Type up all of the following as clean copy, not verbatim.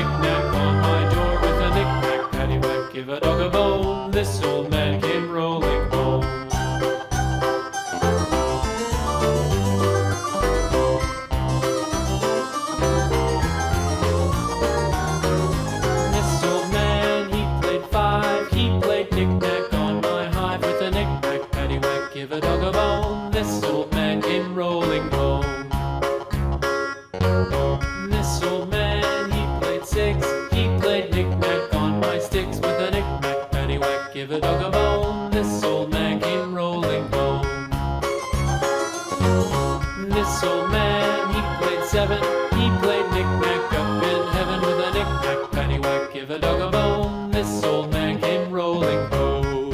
knick-knack on my door with a knick-knack, paddywhack, give a dog a bone. This old man came rolling home. This old man, he played five. He played knick-knack on my hive with a knick-knack, paddywhack, give a dog a bone. This old man came rolling home. This old man, he played six. He played knick-knack on my sticks with a knick-knack, paddywhack, give a dog a bone. This old man came rolling home. This old man, he played seven. He played knick-knack up in heaven with a knick-knack, paddywhack, give a dog a bone. This old man came rolling home.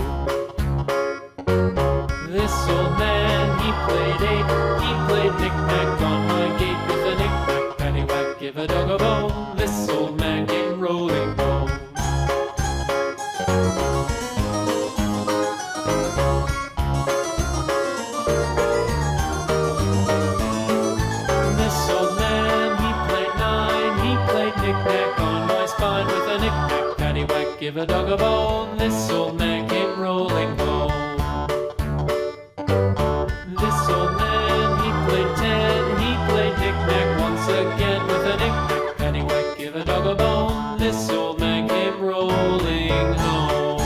This old man, he played eight. He played knick-knack on my gate with a knick-knack, paddywhack, give a dog a bone. This old man came rolling home. This old man, he played nine. He played knick-knack on my spine with a knick-knack, paddywhack, give a dog a bone. This old man came rolling home. This old man, he played ten. He played knick-knack once again with a knick-knack, paddywhack, give a dog a bone. This old man came rolling home.